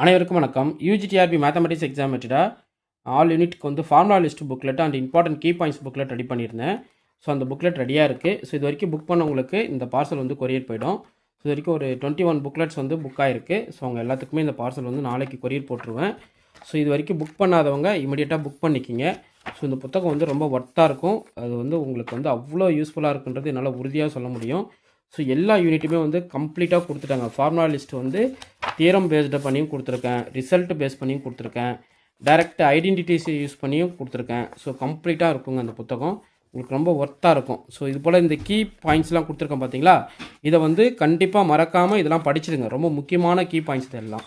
அனைவருக்கும் வணக்கம். UG TRB mathematics exam all யூனிட்க்கு வந்து formula list booklet and important key points booklet ready பண்ணியிருந்தேன். ஸோ அந்த புக்லெட் ரெடியாக இருக்குது. ஸோ இது வரைக்கும் புக் பண்ணவங்களுக்கு இந்த பார்சல் வந்து கொரியர் போயிடும். ஸோ இது வரைக்கும் ஒரு 21 புக்லெட்ஸ் வந்து புக் ஆகிருக்கு. ஸோ அவங்க எல்லாத்துக்குமே இந்த பார்சல் வந்து நாளைக்கு கொரியர் போட்டுருவேன். ஸோ இது வரைக்கும் புக் பண்ணாதவங்க இமீடியட்டாக புக் பண்ணிக்கிங்க. ஸோ இந்த புத்தகம் வந்து ரொம்ப ஒர்த்தாக இருக்கும். அது வந்து உங்களுக்கு வந்து அவ்வளோ யூஸ்ஃபுல்லாக இருக்குன்றது என்னால் உறுதியாக சொல்ல முடியும். ஸோ எல்லா யூனிட்டுமே வந்து கம்ப்ளீட்டாக கொடுத்துட்டாங்க. ஃபார்முலா லிஸ்ட் வந்து தியரம் பேஸ்டு பண்ணியும் கொடுத்துருக்கேன், ரிசல்ட் பேஸ் பண்ணியும் கொடுத்துருக்கேன், டைரக்ட் ஐடென்டிட்டிஸ் யூஸ் பண்ணியும் கொடுத்துருக்கேன். ஸோ கம்ப்ளீட்டாக இருக்குங்க அந்த புத்தகம், உங்களுக்கு ரொம்ப ஒர்த்தாக இருக்கும். ஸோ இது போல் இந்த கீ பாயிண்ட்ஸ்லாம் கொடுத்துருக்கேன் பார்த்தீங்களா, இதை வந்து கண்டிப்பாக மறக்காமல் இதெல்லாம் படிச்சிடுங்க. ரொம்ப முக்கியமான கீ பாயிண்ட்ஸ் இதெல்லாம்.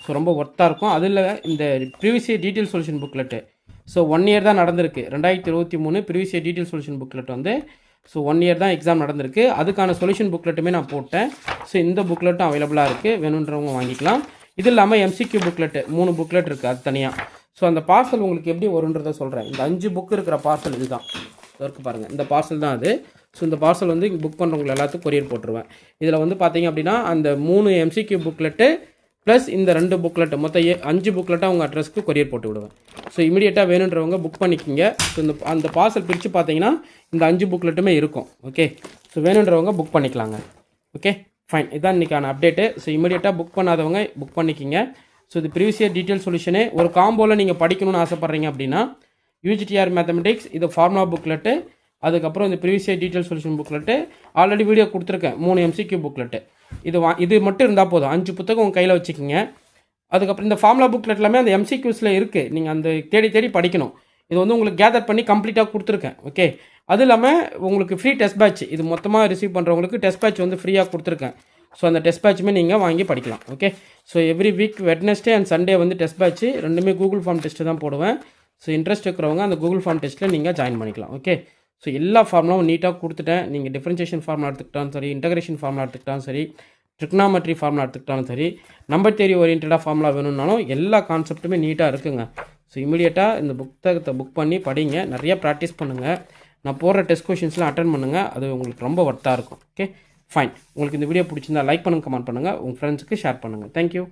ஸோ ரொம்ப ஒர்த்தாக இருக்கும். அதில் இந்த previous year detail solution booklet so 1 year தான் நடந்திருக்கு. 2023 previous year detail solution booklet வந்து ஸோ 1 இயர் தான் எக்ஸாம் நடந்திருக்கு. அதுக்கான சொல்யூஷன் புக்லெட்டுமே நான் போட்டேன். ஸோ இந்த புக்லெட்டும் அவைலபிளாக இருக்குது, வேணுன்றவங்க வாங்கிக்கலாம். இது இல்லாமல் எம்சிக்யூ புக்லெட்டு 3 புக்லெட் இருக்குது, அது தனியாக. ஸோ அந்த பார்சல் உங்களுக்கு எப்படி வருன்றதை சொல்கிறேன். இந்த 5 புக்கு இருக்கிற பார்சல் இதுதான் இருக்குது பாருங்கள், இந்த பார்சல் தான் அது. ஸோ இந்த பார்சல் வந்து புக் பண்ணுறவங்க எல்லாத்துக்கும் கொரியர் போட்டுருவேன். இதில் வந்து பார்த்தீங்க அப்படின்னா அந்த 3 எம்சிக்யூ புக்லெட்டு ப்ளஸ் இந்த 2 புக்லெட்டு மொத்தம் 5 புக்லெட்டாக உங்கள் அட்ரஸ்க்கு கொரியர் போட்டு விடுவேன். ஸோ இமீடியட்டாக வேணுன்றவங்க புக் பண்ணிக்கிங்க. ஸோ அந்த பார்சல் பிரித்து பார்த்தீங்கன்னா இந்த 5 புக்லெட்டுமே இருக்கும். ஓகே, ஸோ வேணுன்றவங்க புக் பண்ணிக்கலாங்க. ஓகே ஃபைன், இதுதான் இன்றைக்கான அப்டேட்டு. ஸோ இமீடியட்டாக புக் பண்ணாதவங்க புக் பண்ணிக்கிங்க. ஸோ இது ப்ரீவியஸ் இயர் டீட்டெயில் சொல்யூஷனே ஒரு காம்போவில் நீங்கள் படிக்கணும்னு ஆசைப்பட்றீங்க அப்படின்னா யூஜிடிஆர் மேத்தமெட்டிக்ஸ், இது ஃபார்முலா புக்லெட்டு, அதுக்கப்புறம் இந்த previous year detail solution booklet already video கொடுத்துருக்கேன், 3 எம்சிக்யூ புக்லெட்டு. இது மட்டும் இருந்தால் போதும். 5 புத்தகம் உங்கள் கையில் வச்சுக்கிங்க. அதுக்கப்புறம் இந்த ஃபார்முலா புக்லெட் எல்லாமே அந்த எம்சிக்யூஸில் இருக்குது, நீங்கள் அந்த தேடி படிக்கணும். இது வந்து உங்களுக்கு கேதர் பண்ணி கம்ப்ளீட்டாக கொடுத்துருக்கேன். ஓகே, அது இல்லாமல் உங்களுக்கு ஃப்ரீ டெஸ்ட் பேட்ச், இது மொத்தமாக ரிசீவ் பண்ணுறவங்களுக்கு டெஸ்ட் பேட்ச் வந்து ஃப்ரீயாக கொடுத்துருக்கேன். ஸோ அந்த டெஸ்ட் பேட்சுமே நீங்கள் வாங்கி படிக்கலாம். Okay, so every week Wednesday and Sunday வந்து டெஸ்ட் பேட்ச் ரெண்டுமே கூகுள் ஃபார்ம் டெஸ்ட்டு தான் போடுவேன். ஸோ இன்ட்ரெஸ்ட் இருக்கிறவங்க அந்த கூகுள் ஃபார்ம் டெஸ்ட்டில் நீங்கள் ஜாயின் பண்ணிக்கலாம். ஓகே, ஸோ எல்லா ஃபார்முலாவும் நீட்டாக கொடுத்துட்டேன். நீங்கள் டிஃபரன்ஷியேஷன் ஃபார்முலா எடுத்துக்கிட்டாலும் சரி, இன்டகிரேஷன் ஃபார்முலா எடுத்துக்கிட்டாலும் சரி, ட்ரிக்னாமெட்ரி ஃபார்முலா எடுத்துக்கிட்டாலும் சரி, நம்பர் தியரி ஓரியன்டாக ஃபார்முலா வேணும்னாலும் எல்லா கான்செப்ட்டுமே நீட்டாக இருக்குங்க. ஸோ இமீடியட்டாக இந்த புத்தகத்தை புக் பண்ணி படிங்க, நிறையா ப்ராக்டிஸ் பண்ணுங்கள். நான் போடுற டெஸ்ட் கொஷின்ஸ்லாம் அட்டன் பண்ணுங்கள், அது உங்களுக்கு ரொம்ப ஒர்த்தாக இருக்கும். ஓகே ஃபைன், உங்களுக்கு இந்த வீடியோ பிடிச்சிருந்தா லைக் பண்ணுங்கள், கமெண்ட் பண்ணுங்கள், உங்கள் ஃப்ரெண்ட்ஸுக்கு ஷேர் பண்ணுங்கள். தேங்க்யூ.